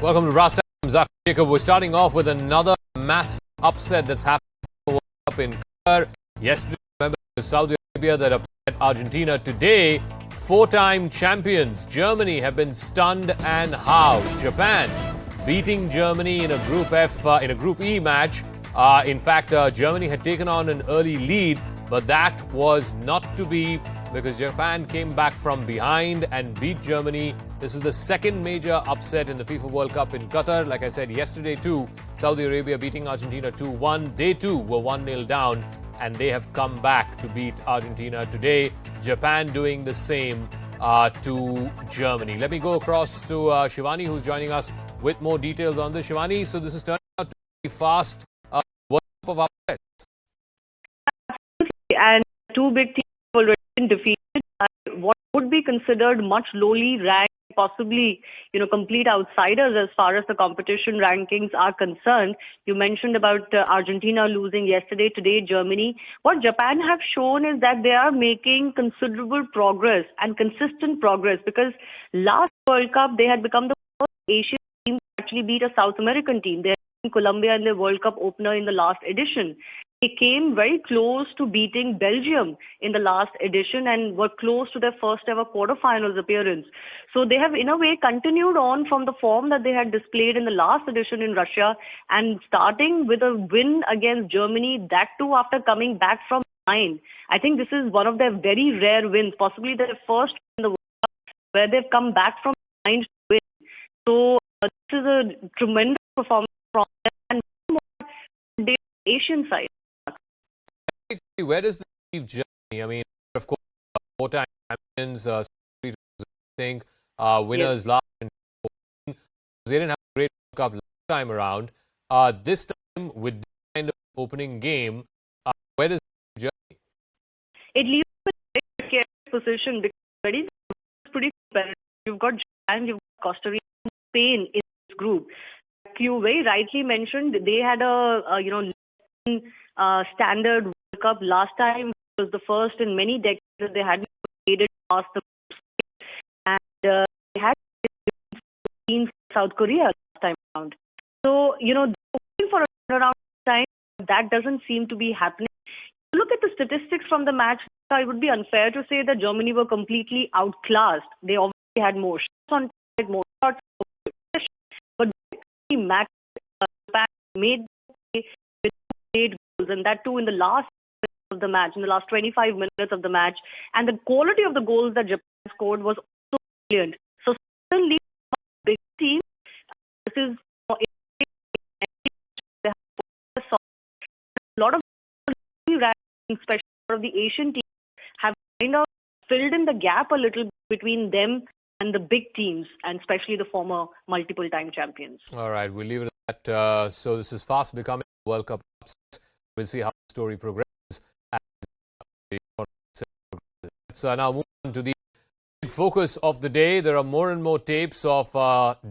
Welcome to Rasta. I'm Zach Jacob. We're starting off with another massive upset that's happened in Qatar. Yesterday, remember, it was Saudi Arabia that upset Argentina. Today, four-time champions Germany have been stunned, and how? Japan beating Germany in a Group Group E match. In fact, Germany had taken on an early lead, but that was not to be, because Japan came back from behind and beat Germany. This is the second major upset in the FIFA World Cup in Qatar. Like I said, yesterday too, Saudi Arabia beating Argentina 2-1. They too were 1-0 down, and they have come back to beat Argentina today. Japan doing the same to Germany. Let me go across to Shivani, who's joining us with more details on this. Shivani, so this is turning out to be fast World Cup of upsets. And two big teams have already been defeated. What would be considered much lowly ranked, possibly, complete outsiders as far as the competition rankings are concerned. You mentioned about Argentina losing yesterday, today Germany. What Japan have shown is that they are making considerable progress and consistent progress, because last World Cup they had become the first Asian team to actually beat a South American team. They had beaten Colombia in the World Cup opener in the last edition. They came very close to beating Belgium in the last edition and were close to their first ever quarterfinals appearance. So they have, in a way, continued on from the form that they had displayed in the last edition in Russia, and starting with a win against Germany, that too after coming back from behind. I think this is one of their very rare wins, possibly their first in the World Cup where they've come back from behind to win. So this is a tremendous performance from them, and more the Asian side. Where does this leave Germany? I mean, of course, four-time champions, winners Yes. last in 2014. They didn't have a great World Cup last time around. This time, with this kind of opening game, where does it leave Germany? It leaves them in a very precarious position, because already it's pretty competitive. You've got Japan, you've got Costa Rica, and Spain in this group. Like you very rightly mentioned, they had a standard World Cup last time. It was the first in many decades that they hadn't made it past the group stage. And they had seen South Korea last time around. So, they're hoping for a turnaround time. That doesn't seem to be happening. Look at the statistics from the match. It would be unfair to say that Germany were completely outclassed. They obviously had more shots on target, more shots, but the match Japan made with 8 goals, and that too in the last of the match, in the last 25 minutes of the match. And the quality of the goals that Japan scored was also brilliant. So certainly, a big team. This is a lot of, especially of the Asian teams, have kind of filled in the gap a little between them and the big teams, and especially the former multiple-time champions. All right, we'll leave it at that. So this is fast becoming a World Cup upset. We'll see how the story progresses. Let's now move on to the big focus of the day. There are more and more tapes of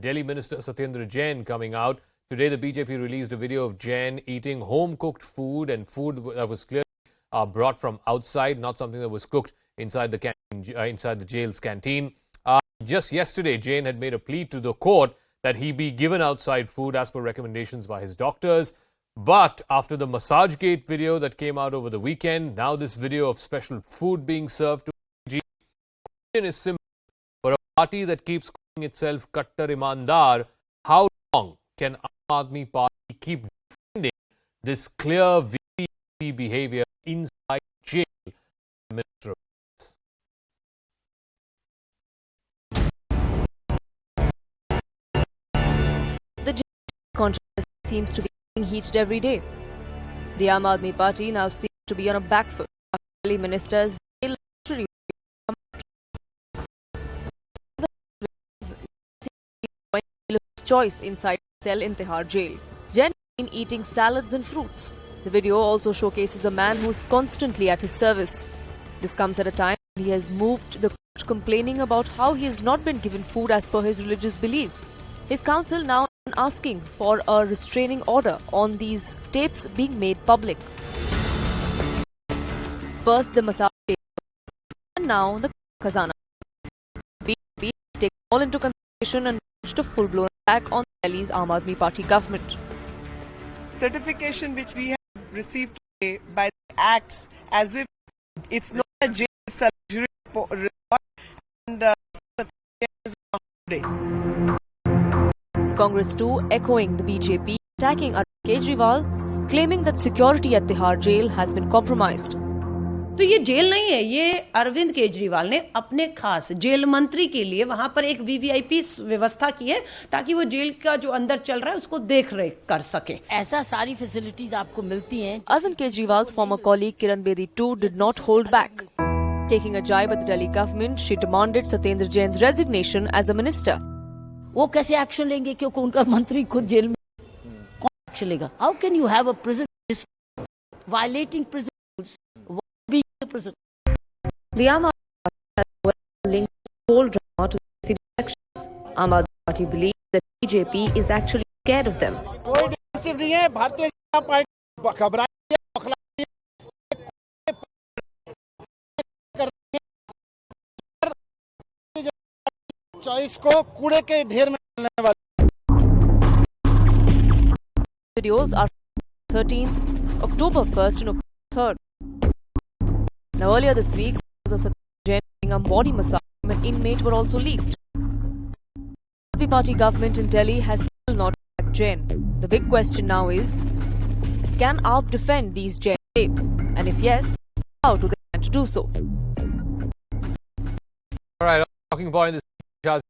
Delhi Minister Satyendar Jain coming out. Today, the BJP released a video of Jain eating home-cooked food, and food that was clearly brought from outside, not something that was cooked inside the inside the jail's canteen. Just yesterday, Jain had made a plea to the court that he be given outside food as per recommendations by his doctors. But after the Massagegate video that came out over the weekend, now this video of special food being served to the question is simple. For a party that keeps calling itself Kattar Imandar, how long can Aam Aadmi Party keep defending this clear VIP behavior inside jail? Minister. The jail controversy seems to be heated every day. The Aam Aadmi Party now seems to be on a back foot after Delhi ministers jail luxury choice inside cell in Tihar jail. Jain seen eating salads and fruits. The video also showcases a man who is constantly at his service. This comes at a time when he has moved the court complaining about how he has not been given food as per his religious beliefs. His counsel now asking for a restraining order on these tapes being made public. First the Massage and now the Khazana. BJP take all into consideration and launched a full-blown back on Delhi's Aam Aadmi Party government. Certification which we have received today by the acts as if it's not a jail, it's a luxury resort, and is a holiday. Congress too echoing the BJP, attacking Arvind Kejriwal, claiming that security at Tihar jail has been compromised. तो ये jail नहीं है, ये अरविंद केजरीवाल ने अपने खास jail मंत्री के लिए वहां पर एक वीवीआईपी व्यवस्था की है ताकि वो जेल का जो अंदर चल रहा है उसको देख रेख कर सके. ऐसा सारी फैसिलिटीज आपको मिलती हैं. Arvind Kejriwal's former colleague Kiran Bedi too did not hold back. Taking a jibe at the Delhi government, she demanded Satyendar Jain's resignation as a minister. वो कैसे एक्शन लेंगे क्योंकि उनका मंत्री खुद जेल में. कौन एक्शन लेगा? How can you have a prison violating prison rules? The Aam Aadmi Party has well linked the whole drama to the city elections. Aam Aadmi Party believes that BJP is actually scared of them. कोई defensive नहीं है. Bharatiya Janata party घबराई है, choice को कूड़े के ढेर में डालने वाली. Videos are 13th, October 1st and October 3rd. Now earlier this week, videos of Satyendar Jain doing a body massage from an inmate were also leaked. The party government in Delhi has still not backed Jain. The big question now is, can AAP defend these Jain tapes? And if yes, how do they plan to do so? All right, talking point is the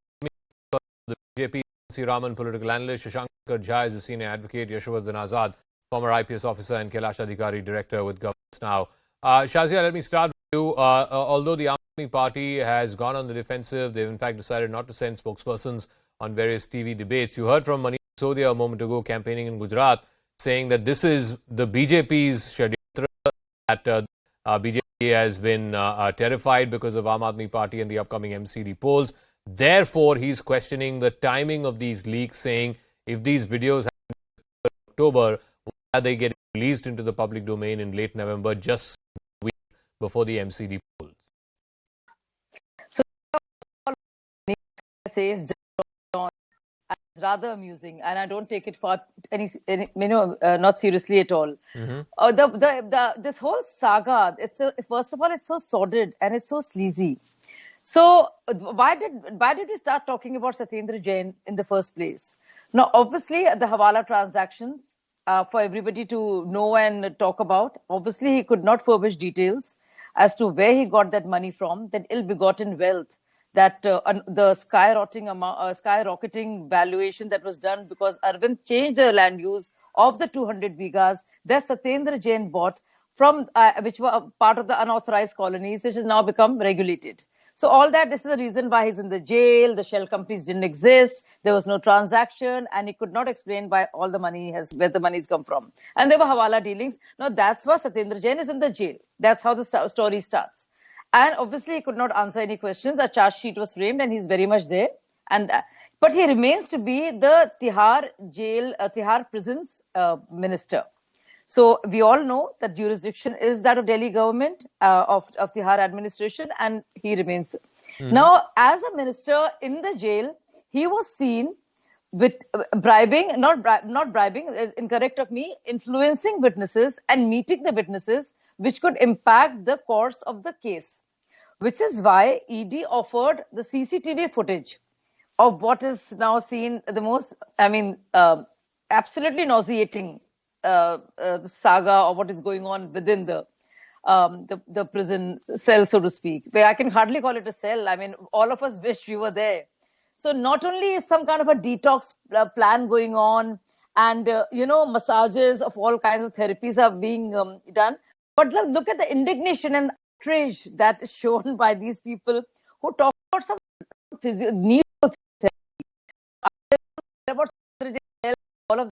BJP Raman political analyst, Shashankar Jha is a senior advocate, Yashwardhan Azad, former IPS officer, and Kailash Adhikari, director with Governance Now. Shazia, let me start with you. Although the Aam Aadmi Party has gone on the defensive, they've in fact decided not to send spokespersons on various TV debates. You heard from Manish Sisodia a moment ago campaigning in Gujarat, saying that this is the BJP's schedule, that BJP has been terrified because of Aam Aadmi Party and the upcoming MCD polls. Therefore, he's questioning the timing of these leaks, saying if these videos happen in October, why are they getting released into the public domain in late November, just a week before the MCD polls? So, says it's rather amusing, and I don't take it for not seriously at all. This whole saga, first of all, it's so sordid and it's so sleazy. So why did we start talking about Satyendra Jain in the first place? Now, obviously, the Hawala transactions, for everybody to know and talk about, obviously, he could not furbish details as to where he got that money from, that ill-begotten wealth, that the skyrocketing valuation that was done because Arvind changed the land use of the 200 bighas that Satyendra Jain bought from, which were part of the unauthorized colonies, which has now become regulated. So all that, this is the reason why he's in the jail. The shell companies didn't exist. There was no transaction, and he could not explain why all the money where the money's come from. And there were Hawala dealings. Now that's why Satyendra Jain is in the jail. That's how the story starts. And obviously he could not answer any questions. A charge sheet was framed, and he's very much there. But he remains to be the Tihar jail, Tihar prisons minister. So we all know that jurisdiction is that of Delhi government, of Tihar administration, and he remains. Now, as a minister in the jail, he was seen with bribing, not bribing, incorrect of me, influencing witnesses and meeting the witnesses, which could impact the course of the case. Which is why ED offered the CCTV footage of what is now seen the most, absolutely nauseating saga of what is going on within the prison cell, so to speak. Where I can hardly call it a cell. I mean, all of us wish we were there. So not only is some kind of a detox plan going on, and massages of all kinds of therapies are being done, but look at the indignation and outrage that is shown by these people who talk about some need of therapy, about all of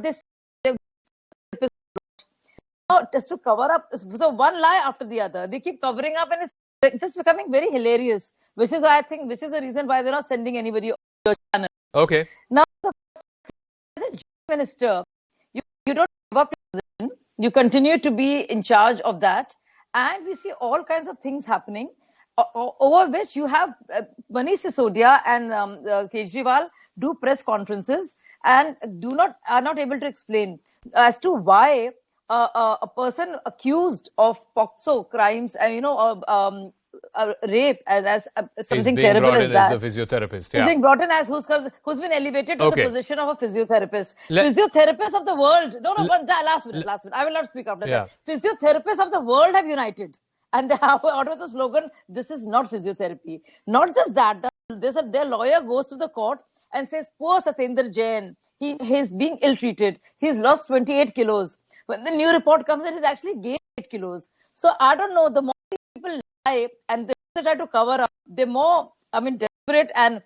this. Just to cover up, so one lie after the other, they keep covering up, and it's just becoming very hilarious. Which is, I think, which is the reason why they're not sending anybody on your channel. Okay. Now, as a minister, you don't give up your position. You continue to be in charge of that, and we see all kinds of things happening. over which you have Manish Sisodia and Kejriwal do press conferences and are not able to explain as to why a person accused of POCSO crimes and rape as something being terrible brought as in that. as the physiotherapist. Is Yeah. being brought in as who's been elevated to Okay. the position of a physiotherapist. Let- Physiotherapists of the world. No, last minute. I will not speak after Yeah. that. Physiotherapists of the world have united. And they have out with the slogan, this is not physiotherapy. Not just that, their lawyer goes to the court and says, poor Satyendar Jain, he's being ill-treated. He's lost 28 kilos. When the new report comes in, he's actually gained 8 kilos. So I don't know, the more people lie and they try to cover up, the more, desperate and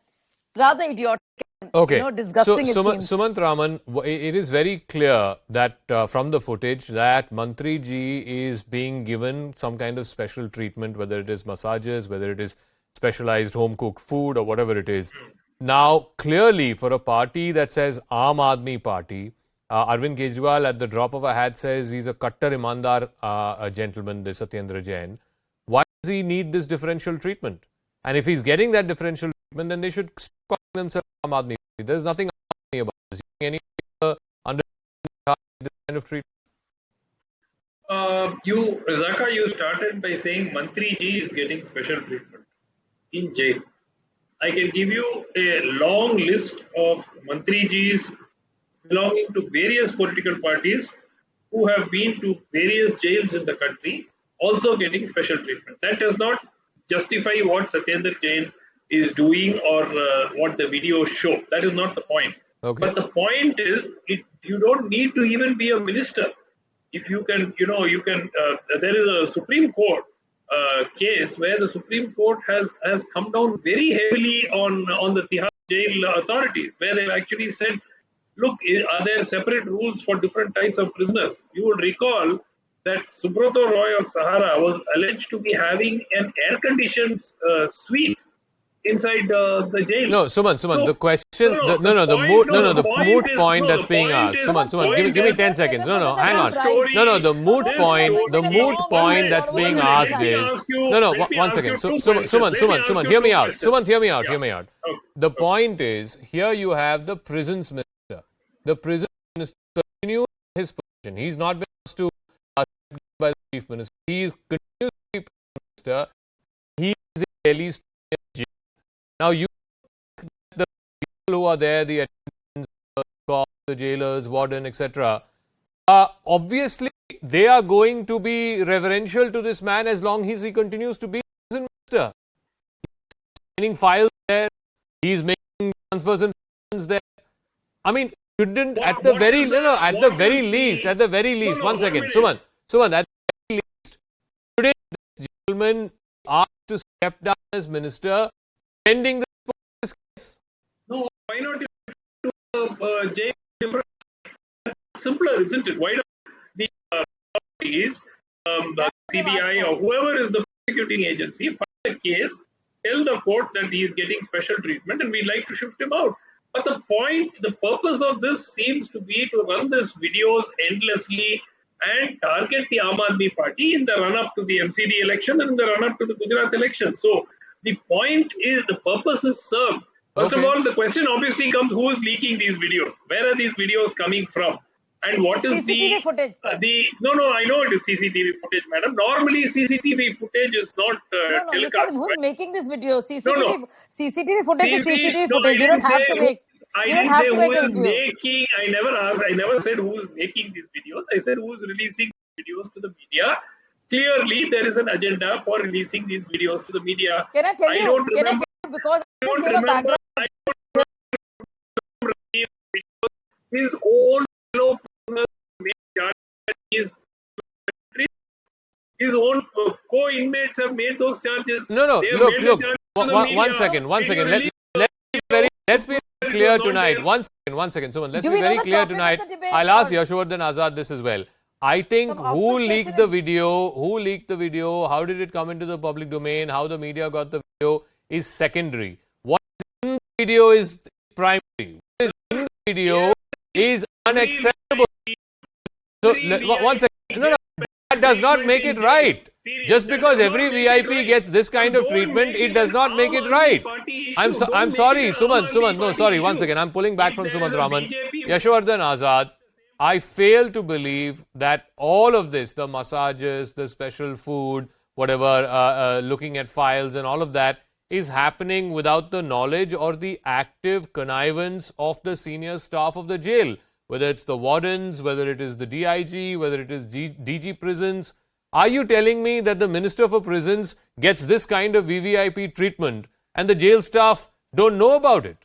rather idiotic and Okay. disgusting it seems. Sumant Raman, it is very clear that from the footage that Mantri ji is being given some kind of special treatment, whether it is massages, whether it is specialized home cooked food or whatever it is. Now, clearly for a party that says Aam Aadmi Party, Arvind Kejriwal at the drop of a hat says he's a Kattar Imandar gentleman, this Satyendra Jain. Why does he need this differential treatment? And if he's getting that differential treatment, then they should stop calling themselves Aam Aadmi Party. There's nothing Aam Aadmi about this. Any under this kind of treatment? Zaka, you started by saying Mantri ji is getting special treatment in jail. I can give you a long list of Mantri jis belonging to various political parties who have been to various jails in the country, also getting special treatment. That does not justify what Satyendra Jain is doing or what the videos show. That is not the point. Okay. But the point is, you don't need to even be a minister. If you can, there is a Supreme Court case where the Supreme Court has come down very heavily on the Tihar jail authorities, where they've actually said, look, are there separate rules for different types of prisoners? You would recall that Subrato Roy of Sahara was alleged to be having an air-conditioned suite inside the jail. No, Suman, the question, the moot point that's being asked. Suman, give me 10 seconds. No, hang on. No, the moot point that's being asked is, one second. Suman, hear me out. Suman, hear me out. The point is, here you have the prisons minister. The prison minister continues his position. He's not been asked to by the chief minister. He is continues to be prime minister. He is in Delhi's jail. Now you, the people who are there, the attendants, the cops, the jailers, warden, etc. Obviously, they are going to be reverential to this man as long as he continues to be prison minister. He's signing files there. He's making transfers and funds there. I mean, shouldn't at the very least, one second, Suman, at the very least, shouldn't this gentleman asked to step down as minister pending this case? No, why not to jail different? That's simpler, isn't it? Why don't the authorities, the CBI or whoever is the prosecuting agency, file a case, tell the court that he is getting special treatment and we'd like to shift him out. But the purpose of this seems to be to run these videos endlessly and target the Aam Aadmi Party in the run-up to the MCD election and in the run-up to the Gujarat election. So the point is, the purpose is served. First of all, the question obviously comes, who is leaking these videos? Where are these videos coming from? And what is CCTV footage, sir. No, I know it is CCTV footage, madam. Normally, CCTV footage is not telecast. You said who's making this video? CCTV footage is CCTV CCTV footage. You don't have to make. I didn't say who is making. I never said who is making these videos. I said who is releasing videos to the media. Clearly, there is an agenda for releasing these videos to the media. Can I tell you? Because I don't remember his own fellow his own co-inmates have made those charges. No. Look. One second. Let's be clear tonight. One second, Suman. Let's be very clear tonight. I'll ask Yashwardhan Azad this as well. I think who leaked the video, how did it come into the public domain, how the media got the video is secondary. What is in the video is primary. What is in the video is unacceptable. So, one second. No, that does not make it right. Period. Just That because does every not make it VIP right. gets this kind of Don't treatment, make it it does an not make Aam it Aadmi right. Party issue. I'm Don't sorry, make it an Aam Suman, Aadmi no, Party sorry, issue. once again, I'm pulling back If from there Suman is a Raman. BJP Yashwardhan Azad, I fail to believe that all of this, the massages, the special food, whatever, looking at files and all of that, is happening without the knowledge or the active connivance of the senior staff of the jail. Whether it's the wardens, whether it is the DIG, whether it is DG prisons. Are you telling me that the Minister for Prisons gets this kind of VVIP treatment and the jail staff don't know about it?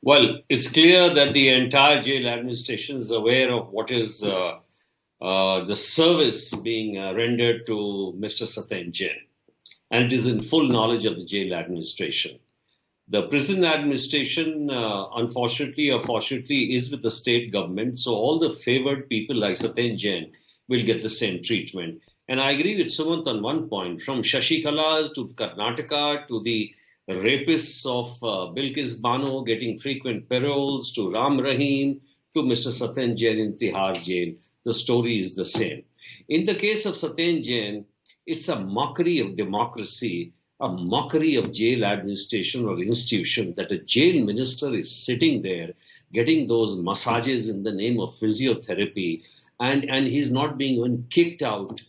Well, it's clear that the entire jail administration is aware of what is the service being rendered to Mr. Satyendar Jain, and it is in full knowledge of the jail administration. The prison administration, unfortunately or fortunately, is with the state government, so all the favored people like Satyendar Jain will get the same treatment. And I agree with Sumant on one point, from Shashikalas to Karnataka to the rapists of Bilkis Bano getting frequent paroles, to Ram Rahim, to Mr. Satyendar Jain in Tihar jail. The story is the same. In the case of Satyendar Jain, it's a mockery of democracy, a mockery of jail administration or institution, that a jail minister is sitting there getting those massages in the name of physiotherapy, and he's not being even kicked out.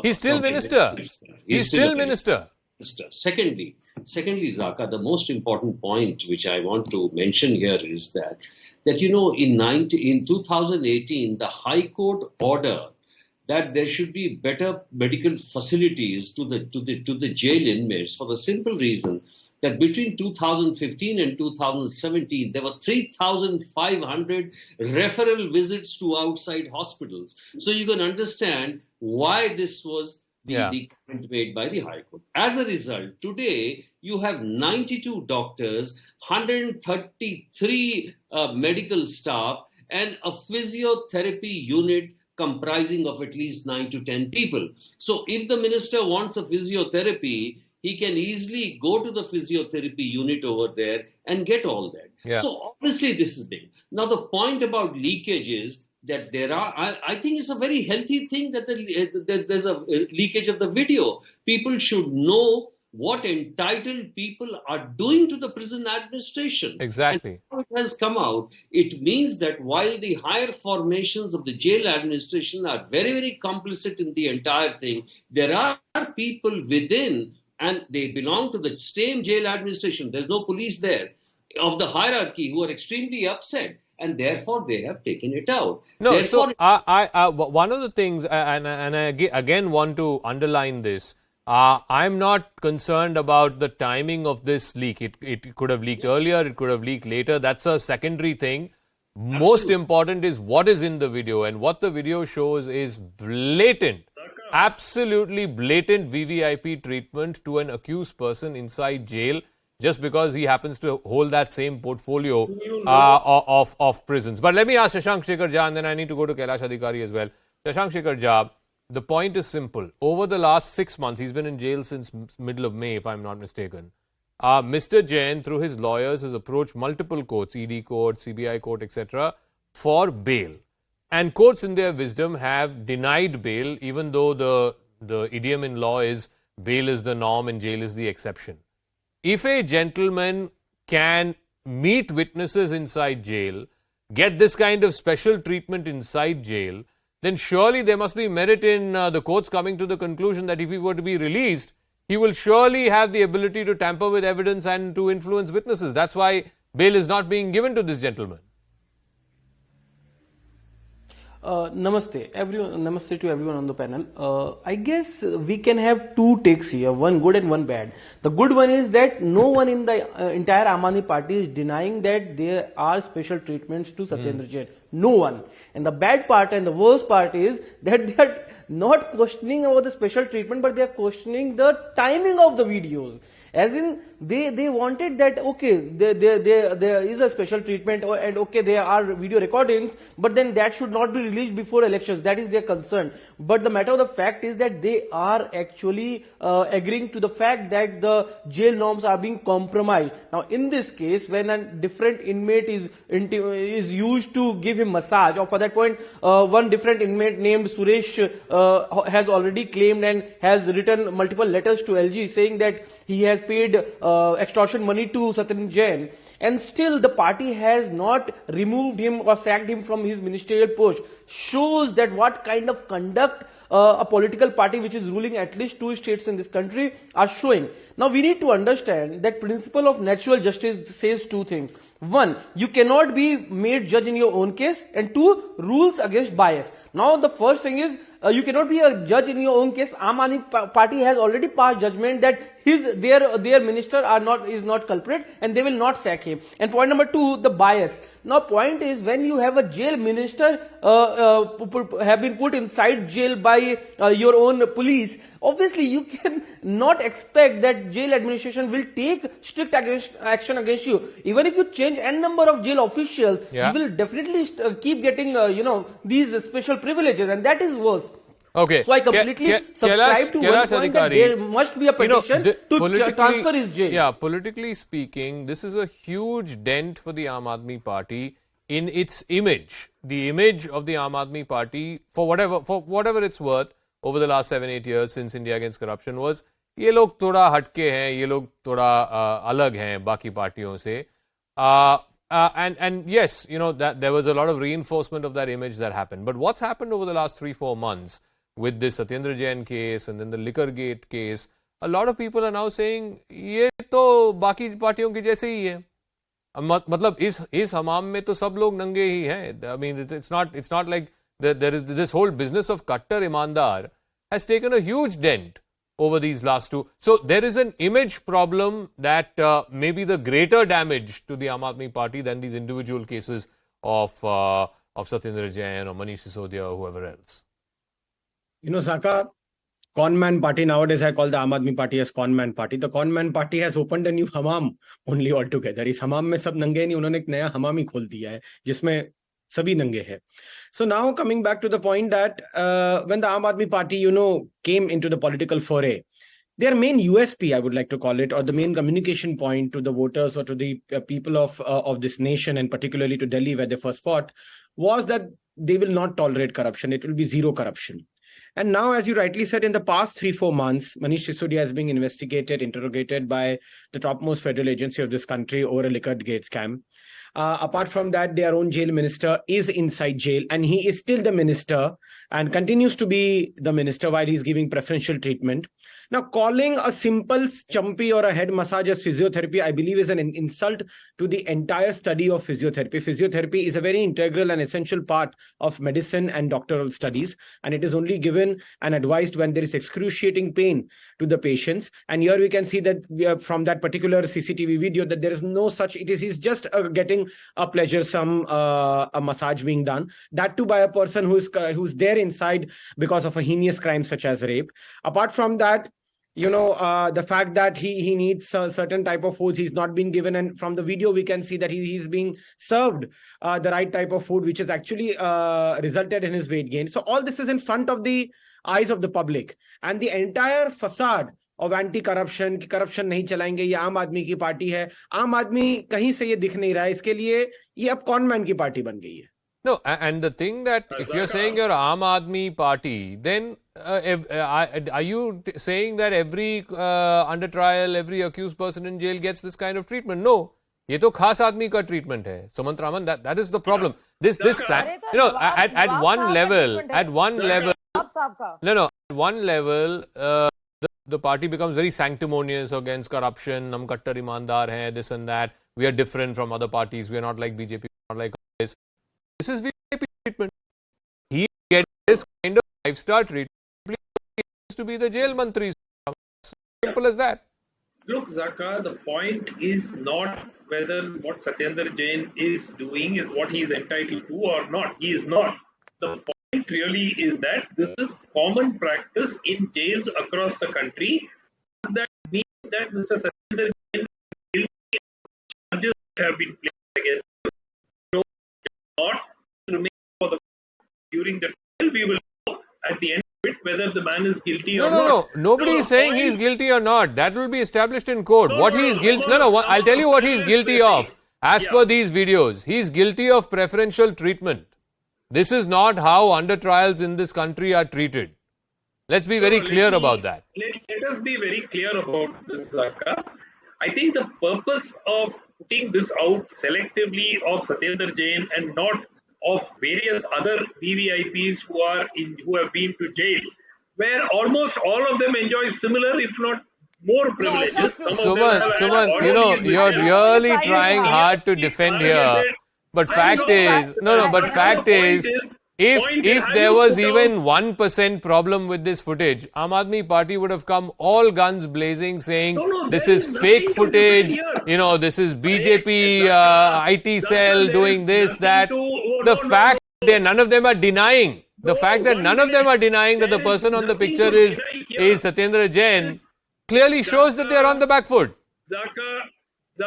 He's still minister. He's still minister. Secondly, Zaka, the most important point which I want to mention here is that you know, in 2018, the High Court order that there should be better medical facilities to the jail inmates, for the simple reason that between 2015 and 2017, there were 3,500 referral visits to outside hospitals. So you can understand why this was the comment made by the High Court. As a result, today you have 92 doctors, 133 medical staff, and a physiotherapy unit comprising of at least 9 to 10 people. So if the minister wants a physiotherapy, he can easily go to the physiotherapy unit over there and get all that. Yeah. So obviously this is big. Now the point about leakage is that there are, I think it's a very healthy thing that there's a leakage of the video. People should know what entitled people are doing to the prison administration. Exactly. And how it has come out, it means that while the higher formations of the jail administration are very, very complicit in the entire thing, there are people within, and they belong to the same jail administration, there's no police there, of the hierarchy, who are extremely upset, and therefore they have taken it out. No, therefore, so one of the things, and I again want to underline this, I'm not concerned about the timing of this leak. It could have leaked earlier, it could have leaked later. That's a secondary thing. Most important is what is in the video, and what the video shows is blatant, absolutely blatant VVIP treatment to an accused person inside jail, just because he happens to hold that same portfolio of prisons. But let me ask Shashank Shekhar Jha, and then I need to go to Kailash Adhikari as well. Shashank Shekhar Jha, the point is simple. Over the last 6 months, he's been in jail since middle of May, if I'm not mistaken. Mr. Jain, through his lawyers, has approached multiple courts, ED court, CBI court, etc., for bail. And courts, in their wisdom, have denied bail, even though the idiom in law is bail is the norm and jail is the exception. If a gentleman can meet witnesses inside jail, get this kind of special treatment inside jail, then surely there must be merit in the courts coming to the conclusion that if he were to be released, he will surely have the ability to tamper with evidence and to influence witnesses. That's why bail is not being given to this gentleman. Namaste to everyone on the panel. I guess we can have two takes here, one good and one bad. The good one is that no one in the entire Aam Aadmi party is denying that there are special treatments to Satyendra Jain. No one. And the bad part and the worst part is that they are not questioning about the special treatment, but they are questioning the timing of the videos. As in, they wanted that, okay, there is a special treatment, and okay, there are video recordings, but then that should not be released before elections. That is their concern. But the matter of the fact is that they are actually agreeing to the fact that the jail norms are being compromised. Now, in this case, when a different inmate is used to give him massage, or for that point, one different inmate named Suresh has already claimed and has written multiple letters to LG saying that he has paid extortion money to Satyendar Jain, and still the party has not removed him or sacked him from his ministerial post, shows that what kind of conduct a political party which is ruling at least 2 states in this country are showing. Now we need to understand that principle of natural justice says 2 things. 1, you cannot be made judge in your own case, and 2, rules against bias. Now the first thing is, you cannot be a judge in your own case. Aam Aadmi Party has already passed judgment that their minister is not culprit, and they will not sack him. And point number 2, the bias. Now point is, when you have a jail minister have been put inside jail by your own police, obviously you can not expect that jail administration will take strict action against you. Even if you change n number of jail officials, you will definitely keep getting these special privileges, and that is worse. Okay. So I completely subscribe to one point that there must be a petition to transfer his jail. Yeah, politically speaking, this is a huge dent for the Aam Aadmi Party in its image. The image of the Aam Aadmi Party, for whatever it's worth, over the last 7-8 years since India Against Corruption was, ये लोग थोड़ा हटके हैं, ये लोग थोड़ा अलग हैं बाकी पार्टियों से. And yes, that there was a lot of reinforcement of that image that happened. But what's happened over the last 3-4 months with this Satyendra Jain case and then the liquor gate case, a lot of people are now saying, ये तो बाकी पार्टियों की जैसे ही है. मतलब इस हमाम में तो सब लोग नंगे ही हैं. I mean, it's not like there is this whole business of Kattar Imandar has taken a huge dent over these last 2. So there is an image problem that may be the greater damage to the Aam Aadmi Party than these individual cases of Satyendra Jain or Manish Sisodia or whoever else. Zaka, Conman Party nowadays I call the Aam Aadmi Party as Conman Party. The Conman Party has opened a new hammam only altogether. इस हमाम में सब नंगे नहीं, उन्होंने एक नया हमाम ही खोल दिया है जिसमें सभी नंगे हैं. So now coming back to the point that when the Aam Aadmi Party, came into the political foray, their main USP, I would like to call it, or the main communication point to the voters or to the people of this nation, and particularly to Delhi where they first fought, was that they will not tolerate corruption. It will be zero corruption. And now, as you rightly said, in the past 3-4 months, Manish Sisodia is being interrogated by the topmost federal agency of this country over a liquor gate scam. Apart from that, their own jail minister is inside jail, and he is still the minister and continues to be the minister while he's giving preferential treatment. Now, calling a simple chumpy or a head massage as physiotherapy, I believe, is an insult to the entire study of physiotherapy. Physiotherapy is a very integral and essential part of medicine and doctoral studies, and it is only given and advised when there is excruciating pain to the patients. And here we can see that from that particular CCTV video that there is no such, he's just getting a pleasuresome a massage being done, that too by a person who's there inside because of a heinous crime such as rape. Apart from that, the fact that he needs a certain type of foods, he's not been given, and from the video we can see that he's being served the right type of food, which has actually resulted in his weight gain. So all this is in front of the eyes of the public, and the entire facade of anti-corruption कि corruption नहीं चलाएंगे, ये आम आदमी की party है. आम आदमी कहीं से ये दिख नहीं रहा है, इसके लिए ये अब कॉनमैन की पार्टी बन गई है. No, and the thing that if you're saying you're Aam Aadmi Party, then are you saying that every under trial, every accused person in jail gets this kind of treatment? No. ये तो खास आदमी का treatment है. Sumant Raman, that is the problem. At one level, the party becomes very sanctimonious against corruption. हम कट्टर ईमानदार हैं, this and that. We are different from other parties. We are not like BJP, not like this. This is VIP treatment. He gets this kind of 5-star treatment. He has to be the jail mantri. Simple as that. Look, Zaka, the point is not whether what Satyendar Jain is doing is what he is entitled to or not. He is not. The point really is that this is common practice in jails across the country. That means that Mr. have been played against him. No, not remain for the during the trial. We will know at the end of it whether the man is guilty or not. No. Nobody is saying he's guilty or not. That will be established in court. What he is guilty. I'll tell you what he is guilty of. As per these videos, he is guilty of preferential treatment. This is not how under trials in this country are treated. Let's be very clear about that. Let us be very clear about this, Zaka. I think the purpose of putting this out selectively of Satyendar Jain and not of various other VVIPs who have been to jail, where almost all of them enjoy similar, if not more privileges. Suman, you're really trying hard to defend here. But fact is, if there was even 1% problem with this footage, Aam Aadmi Party would have come all guns blazing saying this is fake footage, this is BJP IT cell doing this, that. The fact that none of them are denying, that the person on the picture is Satyendra Jain clearly shows that they are on the back foot.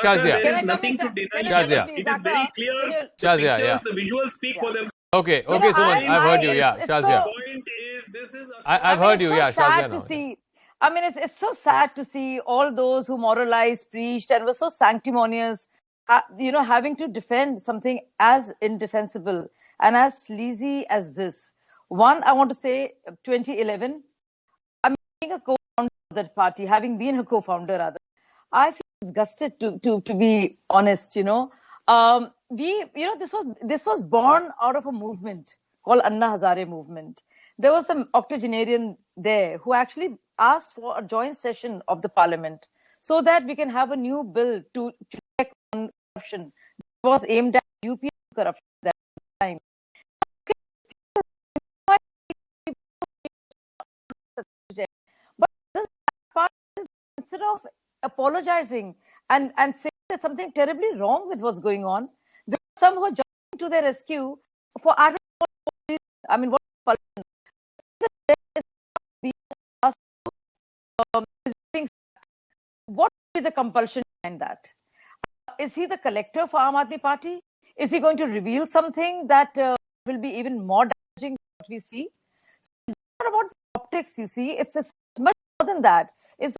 Shazia. There is nothing to deny. Shazia. It is very clear. Shazia, the visuals speak for themselves. Okay, Suman, I've heard you. Yeah, Shazia. I've heard you. Yeah, Shazia. It's so sad to see all those who moralized, preached, and were so sanctimonious, having to defend something as indefensible and as sleazy as this. One, I want to say, 2011, being a co-founder of that party, having been a co-founder rather, I feel disgusted to be honest. This was born out of a movement called Anna Hazare movement. There was some octogenarian there who actually asked for a joint session of the parliament so that we can have a new bill to check on corruption. It was aimed at UP corruption at that time. But this part is, instead of apologizing and saying there's something terribly wrong with what's going on, there are some who are jumping to their rescue for I don't know what reason. What compulsion? What would be the compulsion behind that? Is he the collector for Aam Aadmi Party? Is he going to reveal something that will be even more damaging than what we see? So it's not about the optics, you see. It's much more than that. It's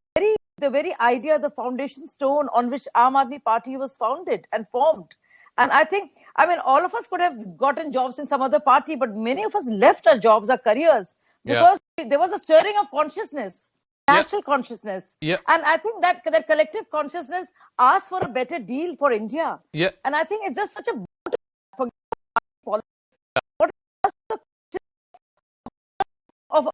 the very idea, the foundation stone on which Aam Aadmi Party was founded and formed. And I think, all of us could have gotten jobs in some other party, but many of us left our jobs, our careers, because there was a stirring of consciousness, national consciousness. And I think that collective consciousness asked for a better deal for India. And I think it's just such a for politics. What of a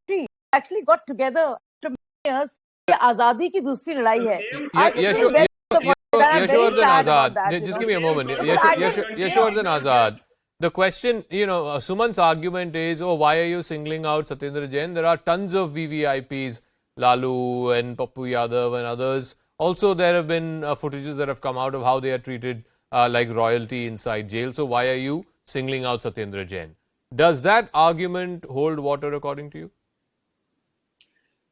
country actually got together after many years. Azadi ki dusri ladai hai. Yashwardhan Azad. Just give me a moment. Yashwardhan Azad. The question, Suman's argument is, why are you singling out Satyendra Jain? There are tons of VVIPs, Lalu and Pappu Yadav and others. Also, there have been footages that have come out of how they are treated like royalty inside jail. So why are you singling out Satyendra Jain? Does that argument hold water according to you?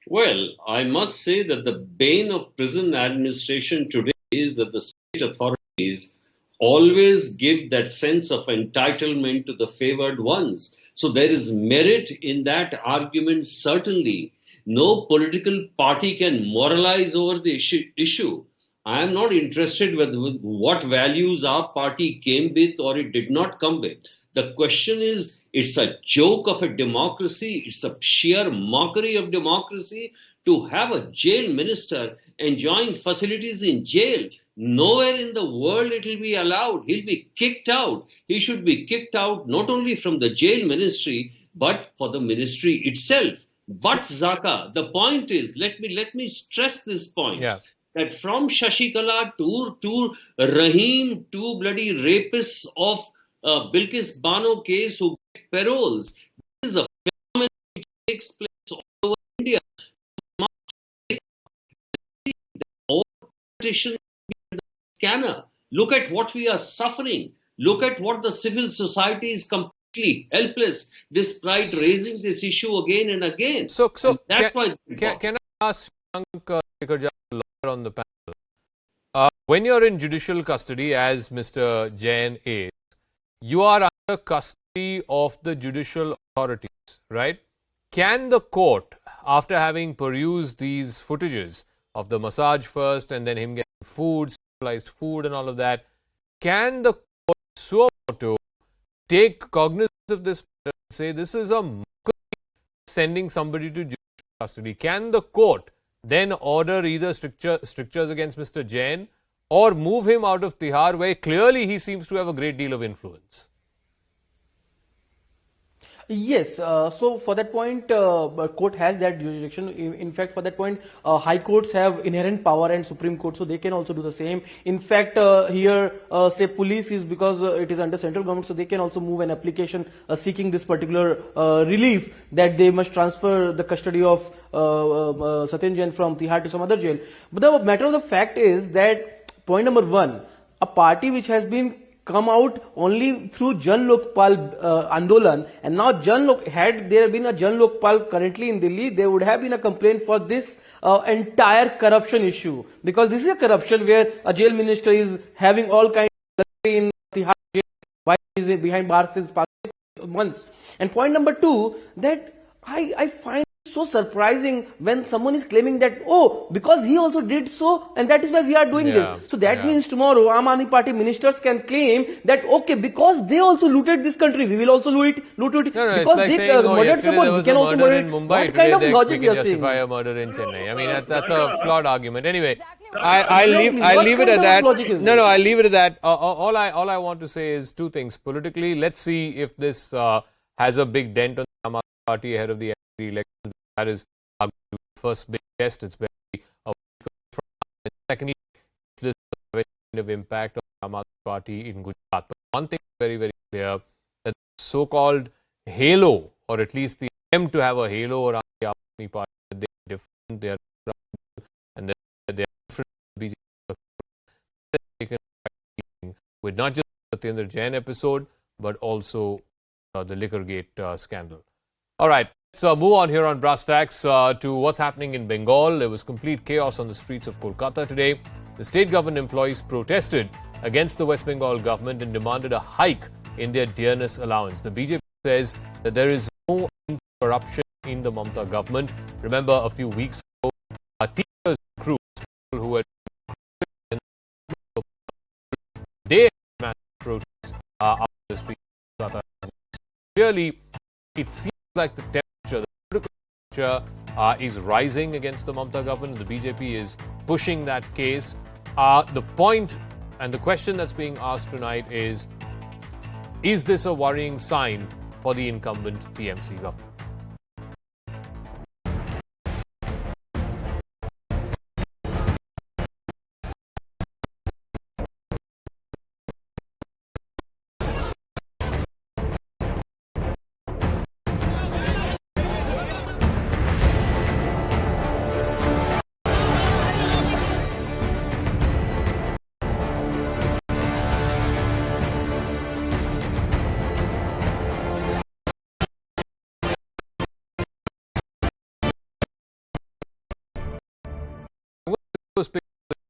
Well, I must say that the bane of prison administration today is that the state authorities always give that sense of entitlement to the favored ones. So there is merit in that argument, certainly. No political party can moralize over the issue. I am not interested with what values our party came with or it did not come with. The question is, it's a joke of a democracy. It's a sheer mockery of democracy to have a jail minister enjoying facilities in jail. Nowhere in the world it will be allowed. He'll be kicked out. He should be kicked out not only from the jail ministry, but for the ministry itself. But Zaka, the point is, let me stress this point. That from Shashikala to Rahim to bloody rapists of Bilkis Bano case who get paroles. This is a phenomenon which takes place all over India. All politicians scanner. Look at what we are suffering. Look at what the civil society is completely helpless despite raising this issue again and again. So that's why can I ask Shankar on the panel? When you're in judicial custody, as Mr. Jain is, you are under custody of the judicial authorities, right? Can the court, after having perused these footages of the massage first and then him getting food, specialized food and all of that, can the court suo motu take cognizance of this matter and say this is a mockery sending somebody to judicial custody? Can the court then order either strictures against Mr. Jain or move him out of Tihar, where clearly he seems to have a great deal of influence? Yes, so for that point, court has that jurisdiction. In fact, for that point, high courts have inherent power and Supreme Court, so they can also do the same. In fact, here, say police is because it is under central government, so they can also move an application seeking this particular relief that they must transfer the custody of Satyendar Jain from Tihar to some other jail. But the matter of the fact is that point number one, a party which has been come out only through Jan Lokpal Andolan, and now had there been a Jan Lokpal currently in Delhi, there would have been a complaint for this entire corruption issue, because this is a corruption where a jail minister is having all kinds of in Tihar jail while he is behind bars since past months. And point number two, that I find so surprising when someone is claiming that, oh, because he also did so, and that is why we are doing this. So that means tomorrow Aam Aadmi Party ministers can claim that, okay, because they also looted this country, we will also loot it. No, because like they saying, murdered someone, we can also murder in Mumbai. What kind of logic we we can are saying? justify a murder in Chennai. I mean, that's a flawed argument. Anyway, I'll leave it at that. No, I'll leave it at that. All I want to say is two things. Politically, let's see if this has a big dent on the Aam Aadmi Party ahead of the election. That is our first big test. It's very a week from now. And secondly, if this has a kind of impact on the Aam Aadmi Party in Gujarat. But one thing is very, very clear, that the so-called halo, or at least the attempt to have a halo around the Aam Aadmi Party, they are different, they are and they are different with not just the Satyendar Jain episode, but also the Liquorgate scandal. All right. So move on here on Brass Tacks to what's happening in Bengal. There was complete chaos on the streets of Kolkata today. The state government employees protested against the West Bengal government and demanded a hike in their dearness allowance. The BJP says that there is no corruption in the Mamata government. Remember, a few weeks ago, teachers recruits who had they had protests up the streets of Kolkata. Clearly, it seems like the political temperature is rising against the Mamata government. The BJP is pushing that case. The point and the question that's being asked tonight is this a worrying sign for the incumbent TMC government?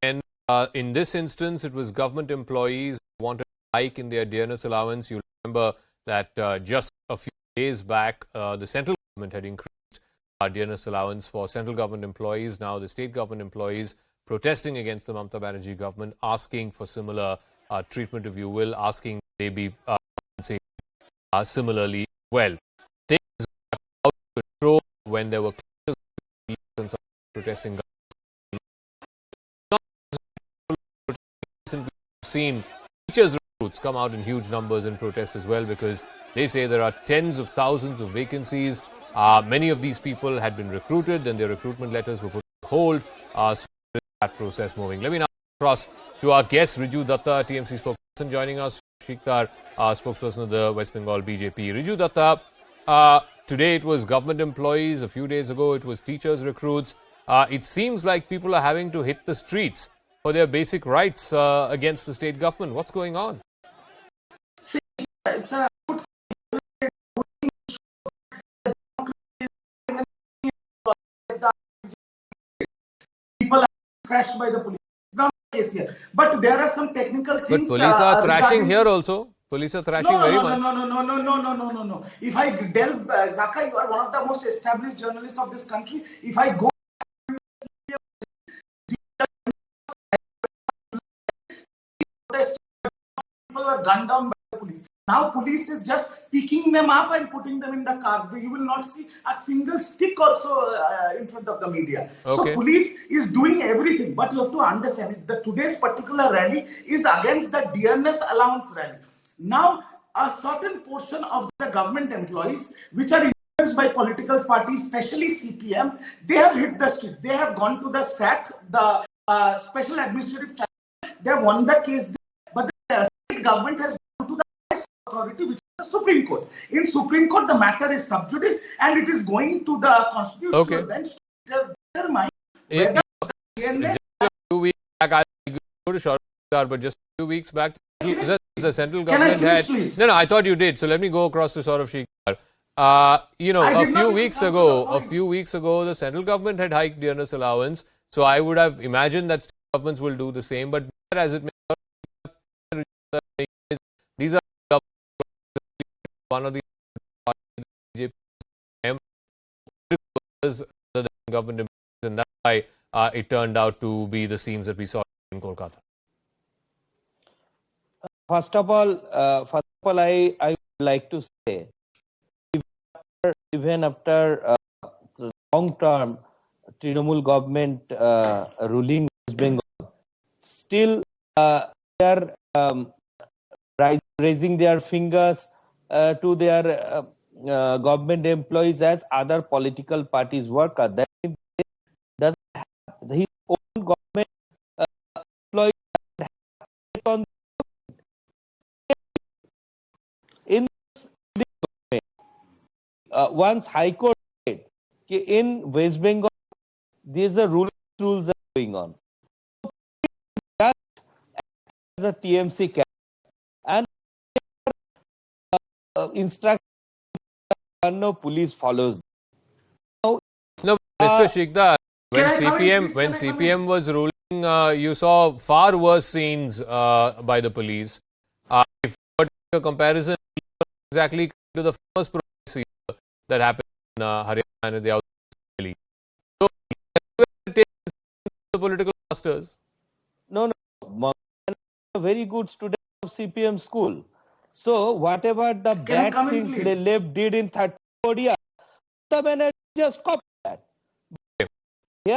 And in this instance, it was government employees who wanted a hike in their dearness allowance. You remember that just a few days back, the central government had increased dearness allowance for central government employees. Now the state government employees protesting against the Mamata Banerjee government, asking for similar treatment, if you will, asking they be similarly well. Things got out of control when there were protesting. Seen teachers recruits come out in huge numbers and protest as well, because they say there are tens of thousands of vacancies. Many of these people had been recruited and their recruitment letters were put on hold. So that process moving. Let me now cross to our guest, Riju Datta, TMC spokesperson, joining us. Shikdar, spokesperson of the West Bengal BJP. Riju Datta, today it was government employees. A few days ago it was teachers recruits. It seems like people are having to hit the streets for their basic rights against the state government. What's going on? See, it's a people are crushed by the police. It's not case here. But there are some technical But things. police are thrashing regarding- here also. Police are thrashing no, very no, much. No. If I delve, Zaka, you are one of the most established journalists of this country. If I go, people were gunned down by the police. Now police is just picking them up and putting them in the cars. You will not see a single stick also in front of the media. Okay. So police is doing everything. But you have to understand that today's particular rally is against the dearness allowance rally. Now, a certain portion of the government employees, which are influenced by political parties, especially CPM, they have hit the street. They have gone to the SAT, the Special Administrative Tribunal. They have won the case, but the state government has gone to the highest authority, which is the Supreme Court. In Supreme Court, the matter is sub judice, and it is going to the constitutional bench to determine whether Just a few weeks back, I'll go to short, but just a few weeks back, the central government had. Please? No, I thought you did. So let me go across to Saurav Shikar. A few weeks ago, the central government had hiked dearness allowance. So I would have imagined that state governments will do the same. But as it may, these are one of the government, and that's why it turned out to be the scenes that we saw in Kolkata. First of all, I would like to say, even after the long-term Trinamool government ruling West Bengal, still they are raising their fingers to their government employees as other political parties work. That means doesn't have his own government employees on in this government. Once High Court said in West Bengal these are rules are going on. Just as a TMC can and instruction no police follows. No, Mr. Shikdar, when CPM was ruling, you saw far worse scenes by the police. If you were to make a comparison exactly to the first protest that happened in Haryana and the outside Delhi. So, the political masters. No. A very good student of CPM school. So whatever the bad things they left did in 34 years, the manager just copy that. Okay. Yeah.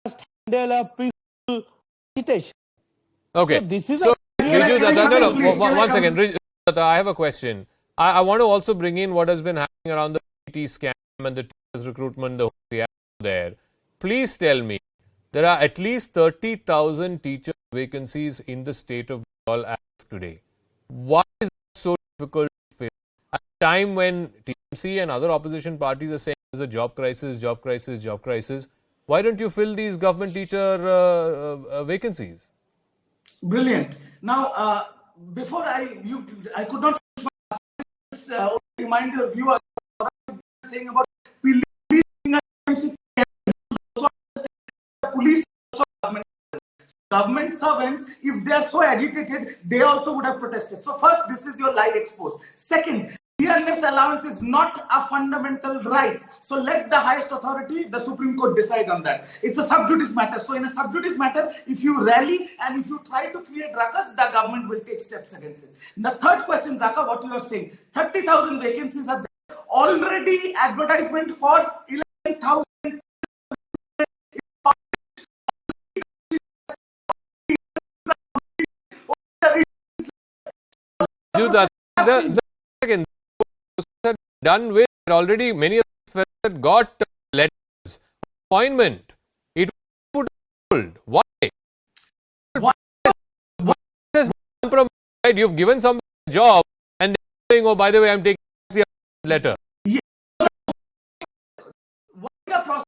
Just handle a peaceful agitation. Okay. So this is one second. Riju, I have a question. I want to also bring in what has been happening around the PT scam and the teachers recruitment, the whole there. Please tell me, there are at least 30,000 teacher vacancies in the state of Bengal as of today. Why is it so difficult to fill? At a time when TMC and other opposition parties are saying there's a job crisis, why don't you fill these government teacher vacancies? Brilliant. Now, before I could not remind your viewers saying about police government servants, if they are so agitated, they also would have protested. So first, this is your live expose. Second, dearness allowance is not a fundamental right. So let the highest authority, the Supreme Court, decide on that. It's a sub judice matter. So in a sub judice matter, if you rally and if you try to create ruckus, the government will take steps against it. And the third question, Zaka, what you are saying, 30,000 vacancies are there. Already advertisement for 11,000. Done with already, many of them had got letters appointment. It was put on hold. Why? Right? You've given some job and they're saying, oh, by the way, I'm taking the letter. What the process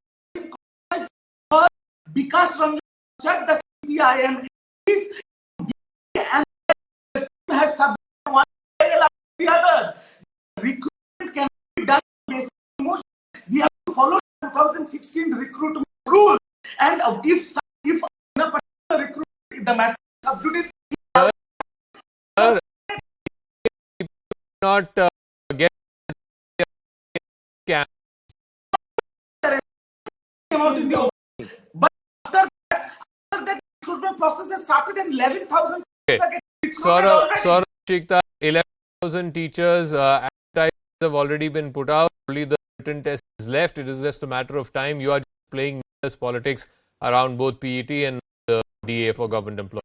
because from check the CPIM is and has submitted one the other. Recruitment can be done based on emotion. We have to follow 2016 recruitment rule. And if in a particular recruitment, the matter of judice. Not get camp. But after that recruitment process has started and 11,000 Okay. Saurabh Shikta, 11,000 teachers advertisements have already been put out. Only the written test is left. It is just a matter of time. You are just playing politics around both PET and the DA for government employees.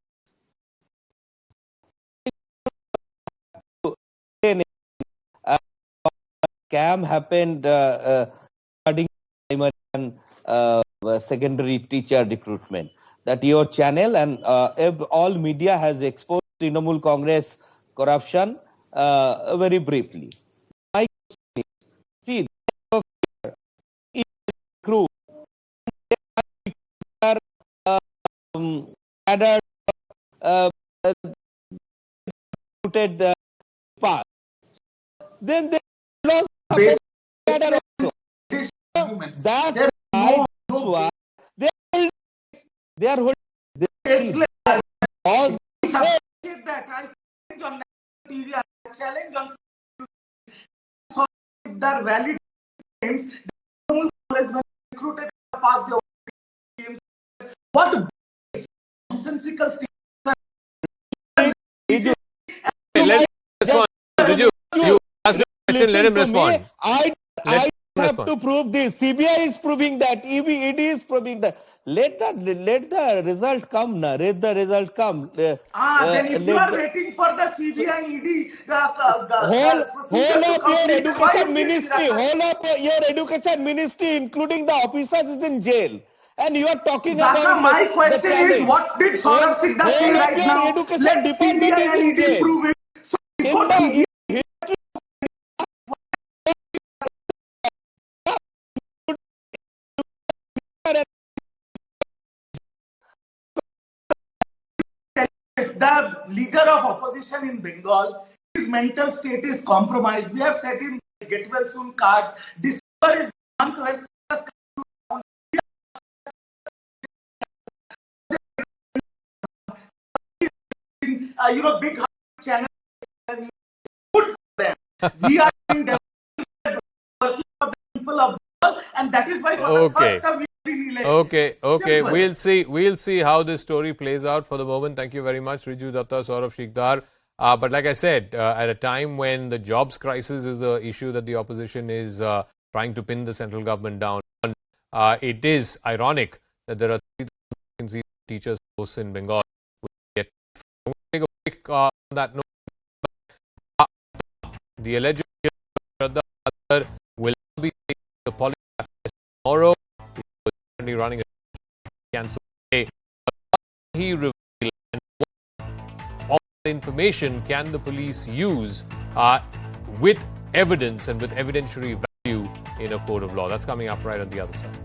Scam happened regarding primary and secondary teacher recruitment. That your channel and all media has exposed Trinamool Congress corruption very briefly. My question is, see, they recruit, recruited the past. Then they lost the cadre also. That's why they are holding all that I challenge on TV, I challenge on their valid claims. Has been recruited past the games. What nonsensical Let him respond. You asked a question, let him respond. I have to prove this. CBI is proving that. ED is proving that. Let the result come now. Let the result come. Then if you are waiting for the CBI ED, whole of your education ministry, including the officers, is in jail. And you are talking about my question is, what did Saurabh Shikta say right now? Let CBI and ED prove it. So before CBI the leader of opposition in Bengal, his mental state is compromised. We have set him get well soon cards. December is the month where big channel. Good for them. We are doing working for the people of Bengal, and that is why for the third time we Okay. Simple. We'll see how this story plays out. For the moment, thank you very much, Riju Datta, Saurabh Shikdar. But like I said, at a time when the jobs crisis is the issue that the opposition is trying to pin the central government down on, it is ironic that there are 3,000 teachers posts in Bengal. We'll take a break on that note. The alleged Shraddha will be the policy tomorrow. Running a cancel day. He revealed what information can the police use with evidence and with evidentiary value in a court of law. That's coming up right on the other side.